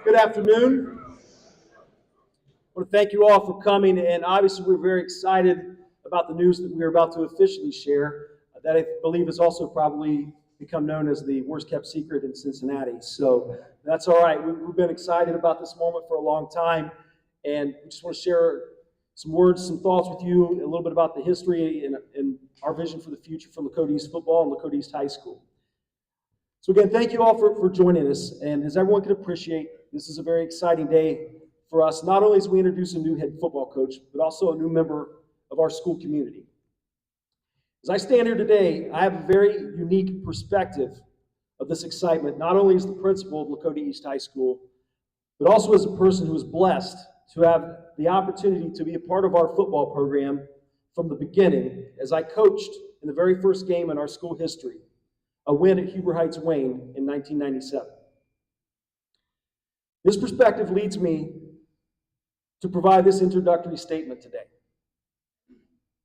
Good afternoon. I want to thank you all for coming, and obviously we're very excited about the news that we're about to officially share that I believe has also probably become known as the worst kept secret in Cincinnati. So that's all right. We've been excited about this moment for a long time, and we just want to share some words, some thoughts with you, a little bit about the history and our vision for the future for Lakota East football and Lakota East High School. So again, thank you all for joining us, and as everyone can appreciate, this is a very exciting day for us, not only as we introduce a new head football coach, but also a new member of our school community. As I stand here today, I have a very unique perspective of this excitement, not only as the principal of Lakota East High School, but also as a person who is blessed to have the opportunity to be a part of our football program from the beginning, as I coached in the very first game in our school history, a win at Huber Heights Wayne in 1997. This perspective leads me to provide this introductory statement today.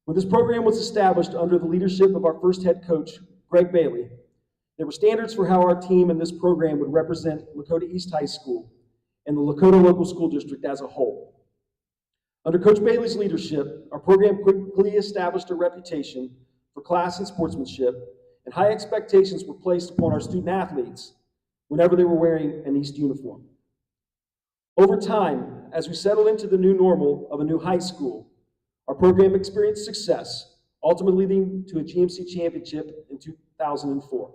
When this program was established under the leadership of our first head coach, Greg Bailey, there were standards for how our team in this program would represent Lakota East High School and the Lakota Local School District as a whole. Under Coach Bailey's leadership, our program quickly established a reputation for class and sportsmanship, and high expectations were placed upon our student athletes whenever they were wearing an East uniform. Over time, as we settled into the new normal of a new high school, our program experienced success, ultimately leading to a GMC championship in 2004.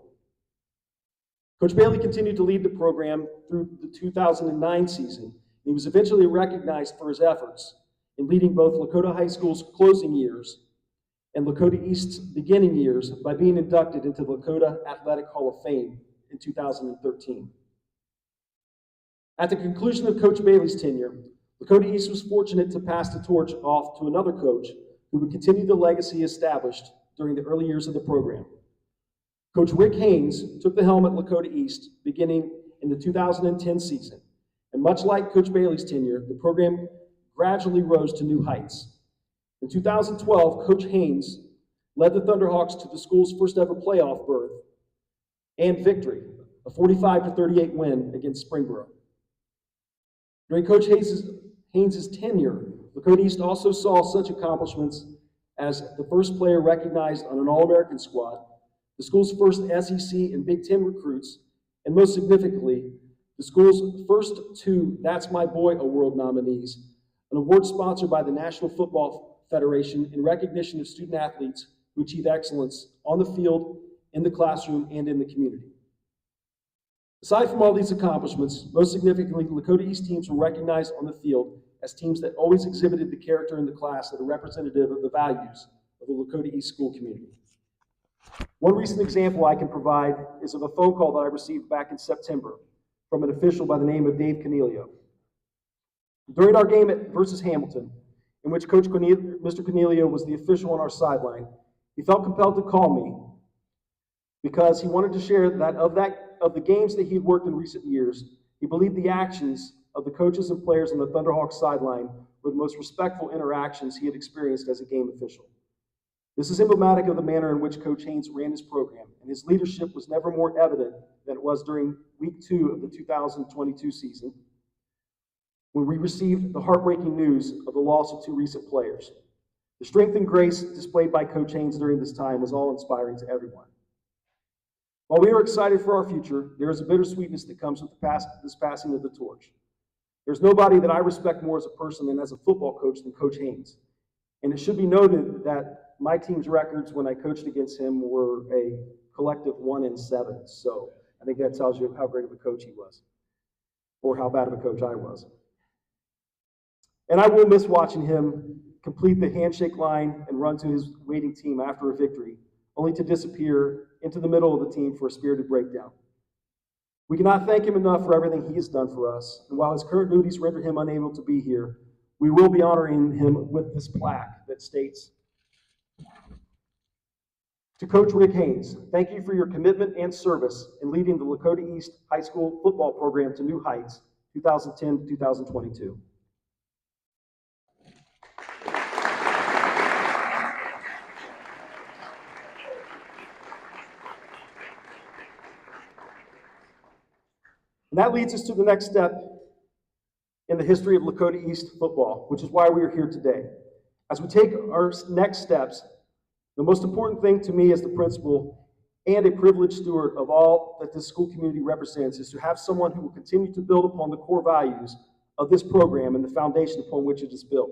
Coach Bailey continued to lead the program through the 2009 season, and he was eventually recognized for his efforts in leading both Lakota High School's closing years and Lakota East's beginning years by being inducted into the Lakota Athletic Hall of Fame in 2013. At the conclusion of Coach Bailey's tenure, Lakota East was fortunate to pass the torch off to another coach who would continue the legacy established during the early years of the program. Coach Rick Haynes took the helm at Lakota East beginning in the 2010 season, and much like Coach Bailey's tenure, the program gradually rose to new heights. In 2012, Coach Haynes led the Thunderhawks to the school's first ever playoff berth and victory, a 45-38 win against Springboro. During Coach Haynes' tenure, Lakota East also saw such accomplishments as the first player recognized on an All-American squad, the school's first SEC and Big Ten recruits, and most significantly, the school's first two That's My Boy Award nominees, an award sponsored by the National Football Federation in recognition of student athletes who achieve excellence on the field, in the classroom, and in the community. Aside from all these accomplishments, most significantly, Lakota East teams were recognized on the field as teams that always exhibited the character in the class that are representative of the values of the Lakota East school community. One recent example I can provide is of a phone call that I received back in September from an official by the name of Dave Cornelio. During our game versus Hamilton, in which Mr. Cornelio was the official on our sideline, he felt compelled to call me because he wanted to share that of the games that he had worked in recent years, he believed the actions of the coaches and players on the Thunderhawks sideline were the most respectful interactions he had experienced as a game official. This is emblematic of the manner in which Coach Haynes ran his program, and his leadership was never more evident than it was during week 2 of the 2022 season, when we received the heartbreaking news of the loss of 2 recent players. The strength and grace displayed by Coach Haynes during this time was all-inspiring to everyone. While we are excited for our future, there is a bittersweetness that comes with this passing of the torch. There's nobody that I respect more as a person than as a football coach than Coach Haynes. And it should be noted that my team's records when I coached against him were a collective 1-7. So I think that tells you how great of a coach he was, or how bad of a coach I was. And I will miss watching him complete the handshake line and run to his waiting team after a victory, only to disappear into the middle of the team for a spirited breakdown. We cannot thank him enough for everything he has done for us, and while his current duties render him unable to be here, we will be honoring him with this plaque that states, to Coach Rick Haynes, thank you for your commitment and service in leading the Lakota East High School football program to new heights, 2010 to 2022. And that leads us to the next step in the history of Lakota East football, which is why we are here today. As we take our next steps, the most important thing to me as the principal and a privileged steward of all that this school community represents is to have someone who will continue to build upon the core values of this program and the foundation upon which it is built.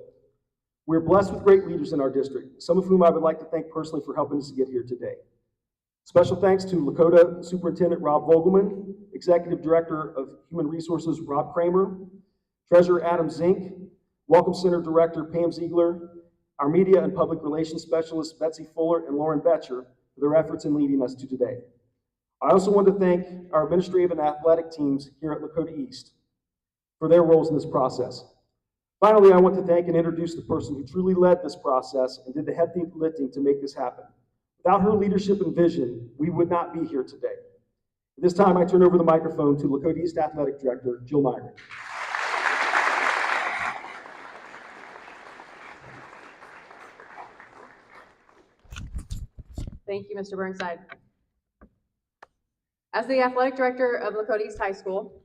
We're blessed with great leaders in our district, some of whom I would like to thank personally for helping us to get here today. Special thanks to Lakota Superintendent Rob Vogelman, Executive Director of Human Resources Rob Kramer, Treasurer Adam Zink, Welcome Center Director Pam Ziegler, our Media and Public Relations Specialists Betsy Fuller and Lauren Betcher for their efforts in leading us to today. I also want to thank our administrative and athletic teams here at Lakota East for their roles in this process. Finally, I want to thank and introduce the person who truly led this process and did the heavy lifting to make this happen. Without her leadership and vision, we would not be here today. At this time, I turn over the microphone to Lakota East Athletic Director, Jill Myron. Thank you, Mr. Burnside. As the athletic director of Lakota East High School,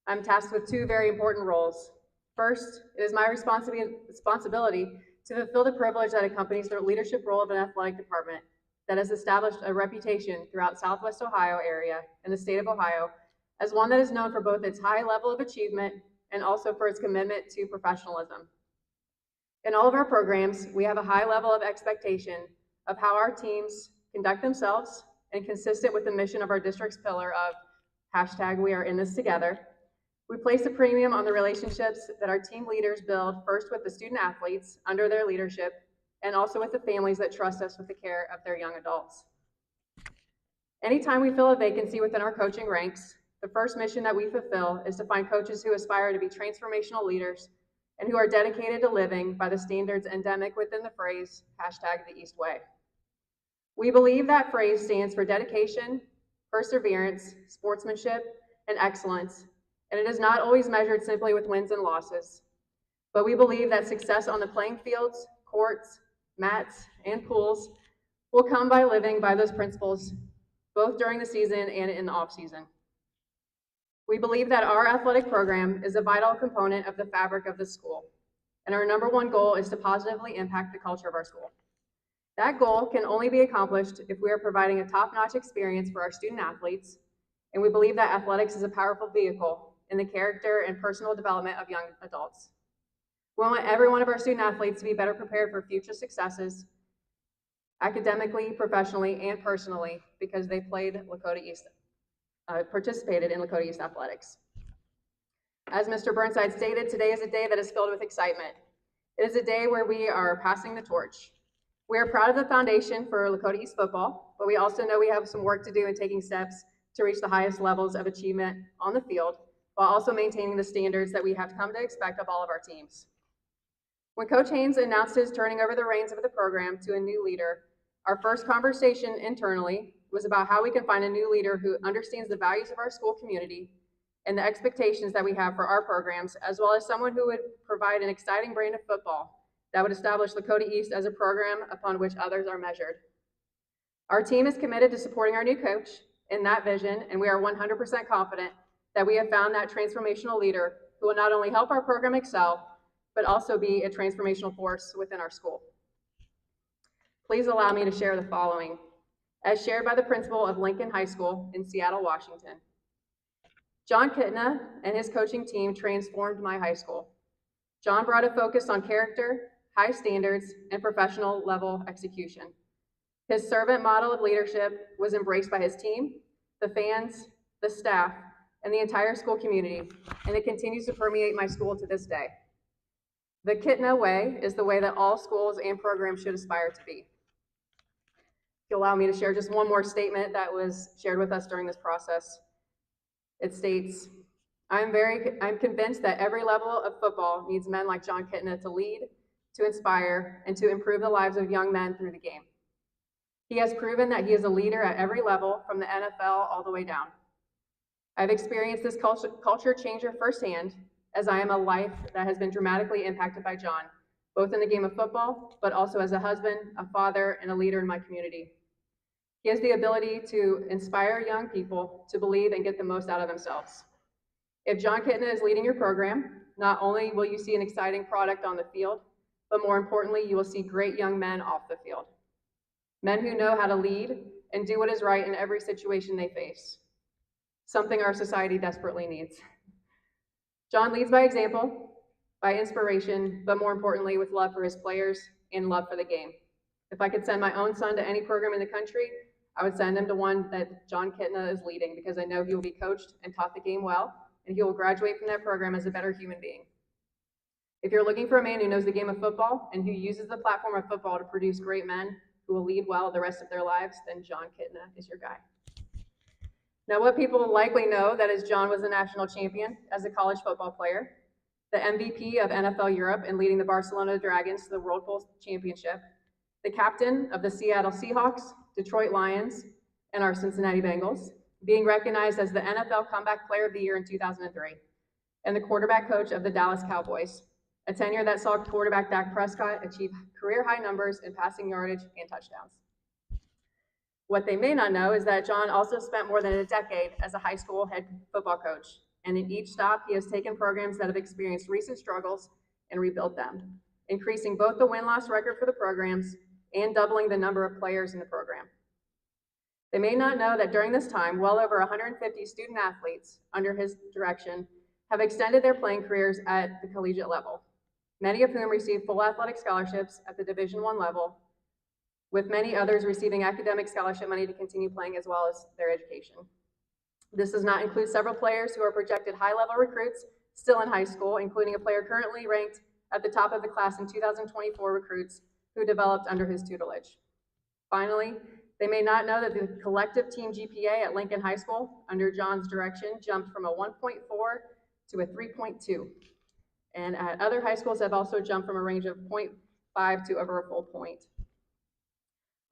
I'm tasked with two very important roles. First, it is my responsibility to fulfill the privilege that accompanies the leadership role of an athletic department that has established a reputation throughout Southwest Ohio area and the state of Ohio as one that is known for both its high level of achievement and also for its commitment to professionalism. In all of our programs, we have a high level of expectation of how our teams conduct themselves and consistent with the mission of our district's pillar of #We are in this together. We place a premium on the relationships that our team leaders build first with the student athletes under their leadership and also with the families that trust us with the care of their young adults. Anytime we fill a vacancy within our coaching ranks, the first mission that we fulfill is to find coaches who aspire to be transformational leaders and who are dedicated to living by the standards endemic within the phrase #the East Way. We believe that phrase stands for dedication, perseverance, sportsmanship, and excellence, and it is not always measured simply with wins and losses. But we believe that success on the playing fields, courts, mats, and pools will come by living by those principles, both during the season and in the off-season. We believe that our athletic program is a vital component of the fabric of the school, and our number one goal is to positively impact the culture of our school. That goal can only be accomplished if we are providing a top-notch experience for our student athletes, and we believe that athletics is a powerful vehicle in the character and personal development of young adults. We want every one of our student athletes to be better prepared for future successes, academically, professionally, and personally, because they participated in Lakota East athletics. As Mr. Burnside stated, today is a day that is filled with excitement. It is a day where we are passing the torch. We are proud of the foundation for Lakota East football, but we also know we have some work to do in taking steps to reach the highest levels of achievement on the field, while also maintaining the standards that we have come to expect of all of our teams. When Coach Haynes announced his turning over the reins of the program to a new leader, our first conversation internally was about how we can find a new leader who understands the values of our school community and the expectations that we have for our programs, as well as someone who would provide an exciting brand of football that would establish Lakota East as a program upon which others are measured. Our team is committed to supporting our new coach in that vision, and we are 100% confident that we have found that transformational leader who will not only help our program excel, but also be a transformational force within our school. Please allow me to share the following, as shared by the principal of Lincoln High School in Seattle, Washington. John Kittner and his coaching team transformed my high school. John brought a focus on character, high standards, and professional level execution. His servant model of leadership was embraced by his team, the fans, the staff, and the entire school community, and it continues to permeate my school to this day. The Kittner way is the way that all schools and programs should aspire to be. If you allow me to share just one more statement that was shared with us during this process. It states, I'm convinced that every level of football needs men like John Kittner to lead, to inspire, and to improve the lives of young men through the game. He has proven that he is a leader at every level, from the NFL all the way down. I've experienced this culture changer firsthand, as I am a life that has been dramatically impacted by John, both in the game of football, but also as a husband, a father, and a leader in my community. He has the ability to inspire young people to believe and get the most out of themselves. If John Kittner is leading your program, not only will you see an exciting product on the field, but more importantly, you will see great young men off the field. Men who know how to lead and do what is right in every situation they face. Something our society desperately needs. John leads by example, by inspiration, but more importantly, with love for his players and love for the game. If I could send my own son to any program in the country, I would send him to one that John Kittner is leading, because I know he will be coached and taught the game well, and he will graduate from that program as a better human being. If you're looking for a man who knows the game of football and who uses the platform of football to produce great men who will lead well the rest of their lives, then John Kittner is your guy. Now, what people likely know that is John was a national champion as a college football player, the MVP of NFL Europe and leading the Barcelona Dragons to the World Bowl championship, the captain of the Seattle Seahawks, Detroit Lions, and our Cincinnati Bengals, being recognized as the NFL Comeback Player of the Year in 2003, and the quarterback coach of the Dallas Cowboys, a tenure that saw quarterback Dak Prescott achieve career-high numbers in passing yardage and touchdowns. What they may not know is that John also spent more than a decade as a high school head football coach, and in each stop, he has taken programs that have experienced recent struggles and rebuilt them, increasing both the win-loss record for the programs and doubling the number of players in the program. They may not know that during this time, well over 150 student athletes under his direction have extended their playing careers at the collegiate level, many of whom receive full athletic scholarships at the Division I level, with many others receiving academic scholarship money to continue playing as well as their education. This does not include several players who are projected high-level recruits still in high school, including a player currently ranked at the top of the class in 2024 recruits who developed under his tutelage. Finally, they may not know that the collective team GPA at Lincoln High School under John's direction jumped from a 1.4 to a 3.2. And at other high schools have also jumped from a range of 0.5 to over a full point.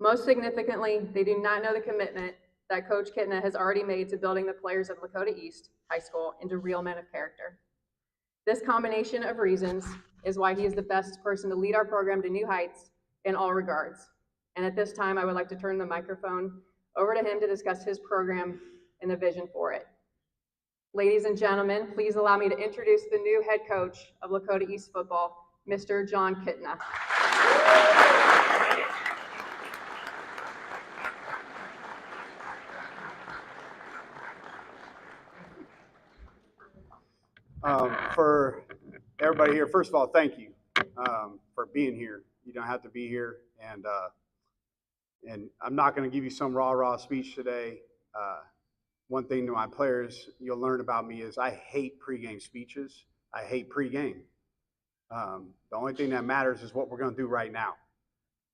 Most significantly, they do not know the commitment that Coach Kittner has already made to building the players of Lakota East High School into real men of character. This combination of reasons is why he is the best person to lead our program to new heights in all regards. And at this time, I would like to turn the microphone over to him to discuss his program and the vision for it. Ladies and gentlemen, please allow me to introduce the new head coach of Lakota East football, Mr. John Kittner. For everybody here, first of all, thank you for being here. You don't have to be here, and I'm not going to give you some rah-rah speech today. One thing to my players you'll learn about me is I hate pregame speeches. I hate pregame. The only thing that matters is what we're going to do right now.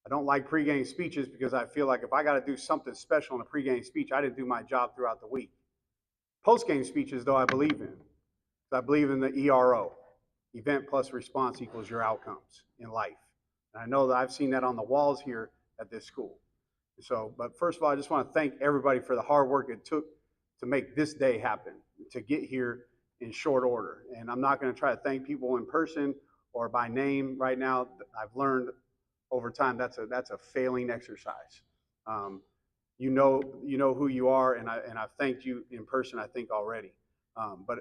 I don't like pregame speeches because I feel like if I got to do something special in a pregame speech, I didn't do my job throughout the week. Postgame speeches, though, I believe in. I believe in the ERO, event plus response equals your outcomes in life. And I know that I've seen that on the walls here at this school. So, but first of all, I just want to thank everybody for the hard work it took to make this day happen, to get here in short order. And I'm not going to try to thank people in person or by name right now. I've learned over time that's a failing exercise. You know who you are, and I've thanked you in person, I think, already. But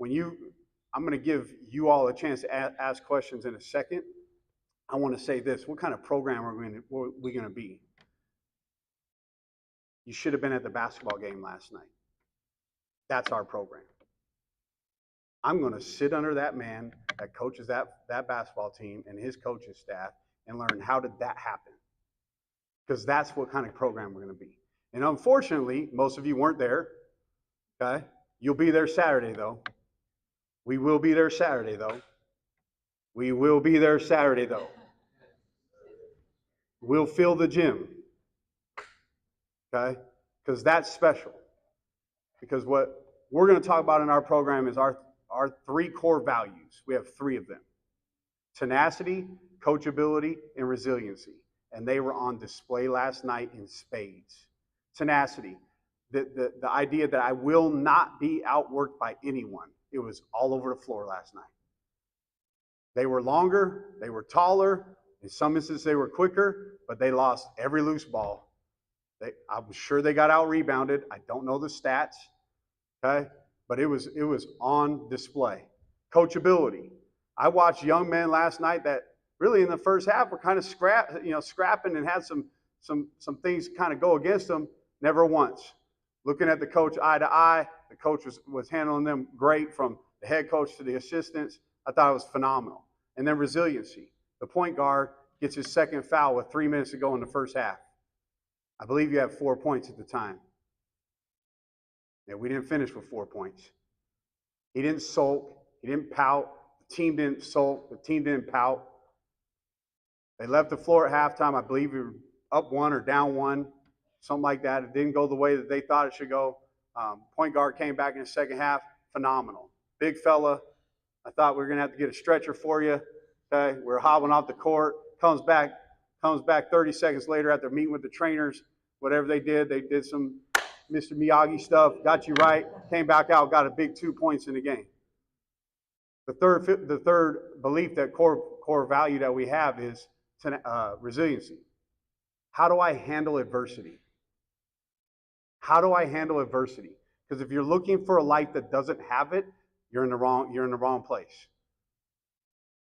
I'm going to give you all a chance to ask questions in a second. I want to say this: what kind of program are we going to be? You should have been at the basketball game last night. That's our program. I'm going to sit under that man that coaches that basketball team and his coaching staff and learn how did that happen. Because that's what kind of program we're going to be. And unfortunately, most of you weren't there. Okay? You'll be there Saturday, though. We will be there Saturday, though. We will be there Saturday, though. We'll fill the gym. Okay? Because that's special. Because what we're going to talk about in our program is our 3 core values. We have 3 of them: tenacity, coachability, and resiliency. And they were on display last night in spades. Tenacity, the idea that I will not be outworked by anyone. It was all over the floor last night. They were longer, they were taller, in some instances they were quicker, but they lost every loose ball. I'm sure they got out rebounded. I don't know the stats, okay? But it was on display. Coachability. I watched young men last night that really in the first half were kind of scrapping and had some things kind of go against them. Never once. Looking at the coach eye to eye, the coach was handling them great, from the head coach to the assistants. I thought it was phenomenal. And then resiliency. The point guard gets his second foul with 3 minutes to go in the first half. I believe you have 4 points at the time. Yeah, we didn't finish with 4 points. He didn't sulk. He didn't pout. The team didn't sulk. The team didn't pout. They left the floor at halftime. I believe we were up 1 or down 1, something like that. It didn't go the way that they thought it should go. Point guard came back in the second half. Phenomenal. Big fella. I thought we were going to have to get a stretcher for you. Okay, we're hobbling off the court. Comes back 30 seconds later after meeting with the trainers. Whatever they did some Mr. Miyagi stuff, got you right, came back out, got a big 2 points in the game. The third belief, that core value that we have, is resiliency. How do I handle adversity? How do I handle adversity? Because if you're looking for a life that doesn't have it, you're in the wrong place.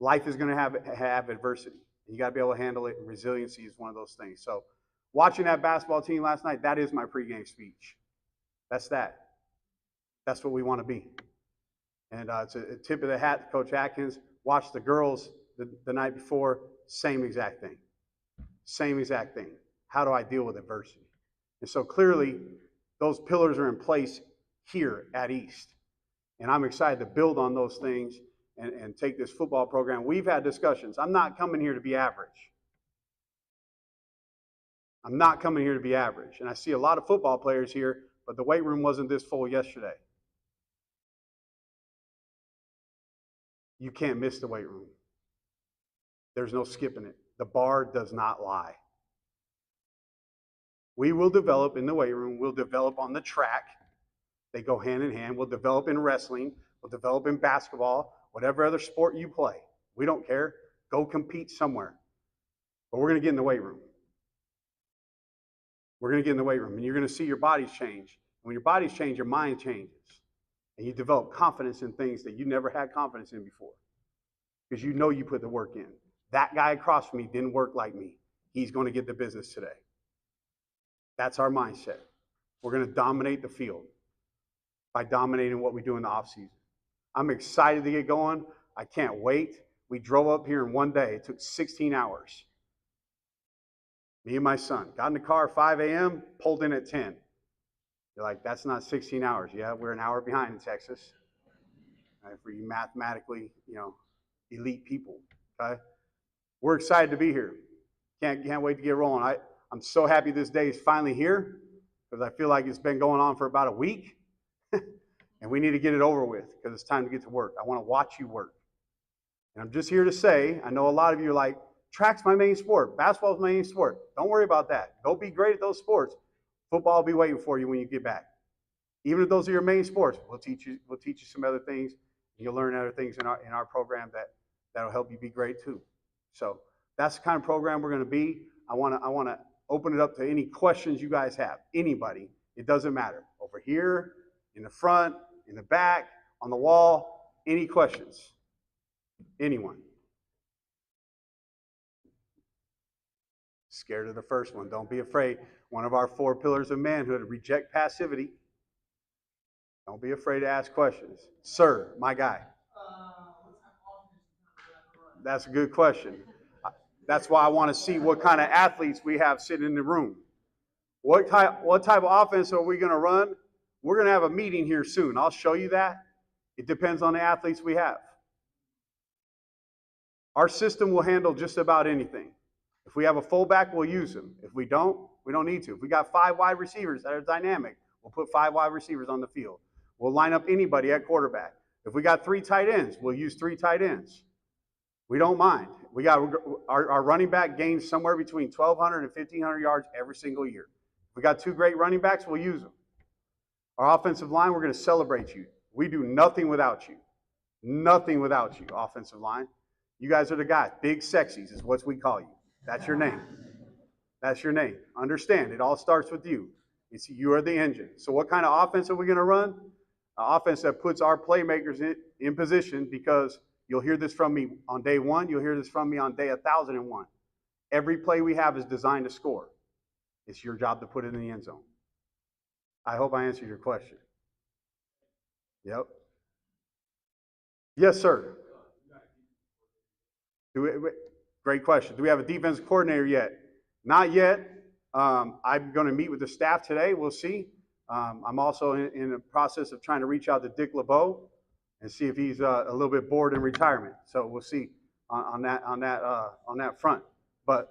Life is going to have adversity. You got to be able to handle it, and resiliency is one of those things. So watching that basketball team last night, that is my pregame speech. That's that. That's what we want to be. And it's a tip of the hat to Coach Atkins. Watch the girls the night before, same exact thing. Same exact thing. How do I deal with adversity? And so clearly, those pillars are in place here at East. And I'm excited to build on those things and take this football program. We've had discussions. I'm not coming here to be average. I'm not coming here to be average. And I see a lot of football players here, but the weight room wasn't this full yesterday. You can't miss the weight room. There's no skipping it. The bar does not lie. We will develop in the weight room. We'll develop on the track. They go hand in hand. We'll develop in wrestling. We'll develop in basketball. Whatever other sport you play. We don't care. Go compete somewhere. But we're going to get in the weight room. We're going to get in the weight room. And you're going to see your bodies change. When your bodies change, your mind changes. And you develop confidence in things that you never had confidence in before. Because you know you put the work in. That guy across from me didn't work like me. He's going to get the business today. That's our mindset. We're going to dominate the field by dominating what we do in the offseason. I'm excited to get going. I can't wait. We drove up here in one day. It took 16 hours. Me and my son got in the car at 5 a.m., pulled in at 10. You're like, that's not 16 hours. Yeah, we're an hour behind in Texas. For you mathematically, elite people. Okay? We're excited to be here. Can't wait to get rolling. I'm so happy this day is finally here because I feel like it's been going on for about a week. And we need to get it over with because it's time to get to work. I want to watch you work. And I'm just here to say, I know a lot of you are like, track's my main sport. Basketball's my main sport. Don't worry about that. Go be great at those sports. Football will be waiting for you when you get back. Even if those are your main sports, we'll teach you some other things. You'll learn other things in our program that'll help you be great too. So that's the kind of program we're going to be. I want to open it up to any questions you guys have. Anybody. It doesn't matter. Over here, in the front, in the back, on the wall. Any questions? Anyone? Scared of the first one. Don't be afraid. One of our 4 pillars of manhood, reject passivity. Don't be afraid to ask questions. Sir, my guy. What time offense That's a good question. That's why I want to see what kind of athletes we have sitting in the room. What type of offense are we going to run? We're going to have a meeting here soon. I'll show you that. It depends on the athletes we have. Our system will handle just about anything. If we have a fullback, we'll use him. If we don't need to. If we got 5 wide receivers that are dynamic, we'll put 5 wide receivers on the field. We'll line up anybody at quarterback. If we got 3 tight ends, we'll use 3 tight ends. We don't mind. We got our running back gains somewhere between 1,200 and 1,500 yards every single year. If we got 2 great running backs, we'll use them. Our offensive line, we're going to celebrate you. We do nothing without you. Nothing without you, offensive line. You guys are the guys. Big sexies is what we call you. That's your name. That's your name. Understand, it all starts with you. You are the engine. So what kind of offense are we going to run? An offense that puts our playmakers in position, because you'll hear this from me on day 1. You'll hear this from me on day 1,001. Every play we have is designed to score. It's your job to put it in the end zone. I hope I answered your question. Yep. Yes, sir. Great question. Do we have a defensive coordinator yet? Not yet. I'm going to meet with the staff today. We'll see. I'm also in the process of trying to reach out to Dick LeBeau and see if he's a little bit bored in retirement. So we'll see on that front. But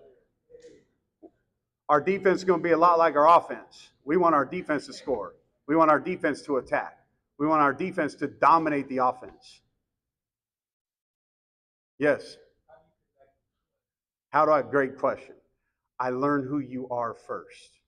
our defense is going to be a lot like our offense. We want our defense to score. We want our defense to attack. We want our defense to dominate the offense. Yes. Great question. I learn who you are first.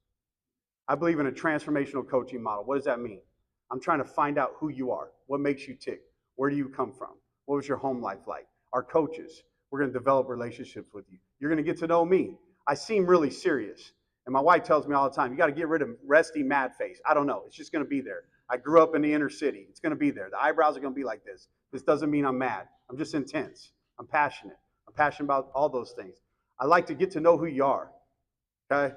I believe in a transformational coaching model. What does that mean? I'm trying to find out who you are. What makes you tick? Where do you come from? What was your home life like? Our coaches, we're going to develop relationships with you. You're going to get to know me. I seem really serious. And my wife tells me all the time, you got to get rid of resty mad face. I don't know. It's just going to be there. I grew up in the inner city. It's going to be there. The eyebrows are going to be like this. This doesn't mean I'm mad. I'm just intense. I'm passionate. I'm passionate about all those things. I like to get to know who you are. Okay?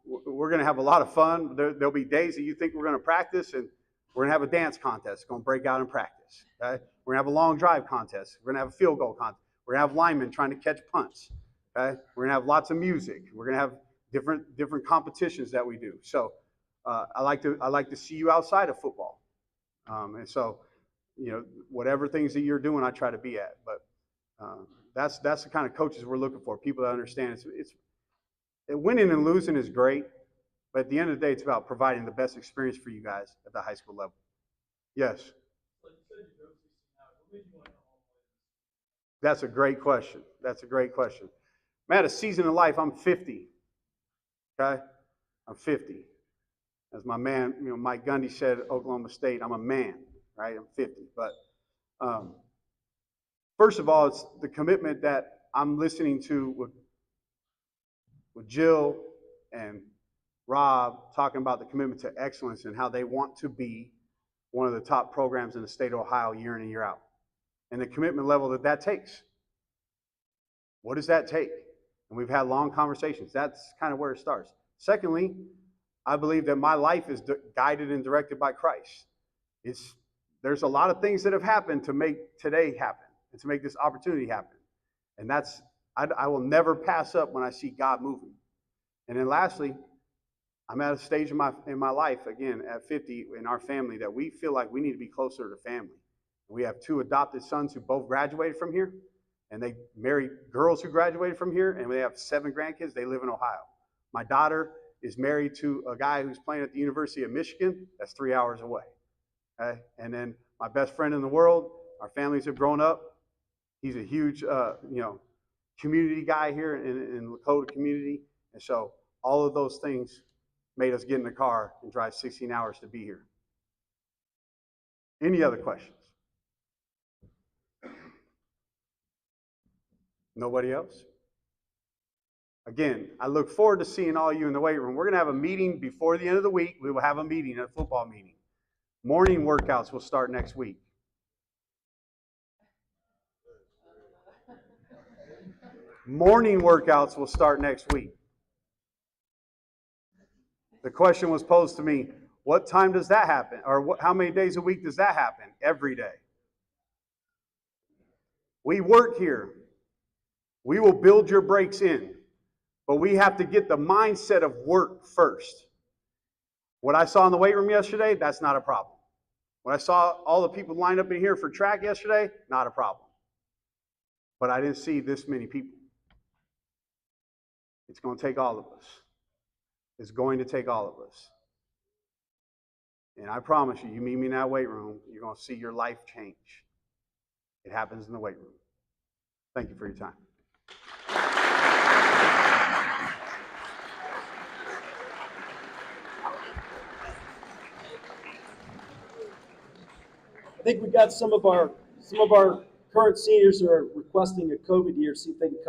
We're going to have a lot of fun. There'll be days that you think we're going to practice, and we're going to have a dance contest. It's going to break out in practice. Okay? We're going to have a long drive contest. We're going to have a field goal contest. We're going to have linemen trying to catch punts. Okay? We're going to have lots of music. We're going to have different competitions that we do. So I like to see you outside of football. And so, whatever things that you're doing, I try to be at. But that's the kind of coaches we're looking for. People that understand it's winning and losing is great, but at the end of the day, it's about providing the best experience for you guys at the high school level. Yes. That's a great question. Man, at a season in life, I'm 50. Okay? I'm 50. As my man, Mike Gundy said at Oklahoma State, I'm a man, right? I'm 50. But first of all, it's the commitment that I'm listening to with Jill and Rob talking about the commitment to excellence and how they want to be one of the top programs in the state of Ohio year in and year out. And the commitment level that takes. What does that take? And we've had long conversations. That's kind of where it starts. Secondly, I believe that my life is guided and directed by Christ. There's a lot of things that have happened to make today happen and to make this opportunity happen. And I will never pass up when I see God moving. And then lastly, I'm at a stage in my life, again, at 50 in our family, that we feel like we need to be closer to family. We have 2 adopted sons who both graduated from here, and they married girls who graduated from here, and we have 7 grandkids. They live in Ohio. My daughter is married to a guy who's playing at the University of Michigan. That's 3 hours away. Okay? And then my best friend in the world, our families have grown up. He's a huge, community guy here in Lakota community. And so all of those things made us get in the car and drive 16 hours to be here. Any other questions? Nobody else? Again, I look forward to seeing all you in the weight room. We're going to have a meeting before the end of the week. We will have a meeting, a football meeting. Morning workouts will start next week. Morning workouts will start next week. The question was posed to me, what time does that happen? Or how many days a week does that happen? Every day. We work here. We will build your brakes in, but we have to get the mindset of work first. What I saw in the weight room yesterday, that's not a problem. When I saw all the people lined up in here for track yesterday, not a problem. But I didn't see this many people. It's going to take all of us. It's going to take all of us. And I promise you, you meet me in that weight room, you're going to see your life change. It happens in the weight room. Thank you for your time. I think we got some of our current seniors who are requesting a COVID year, see if they can come.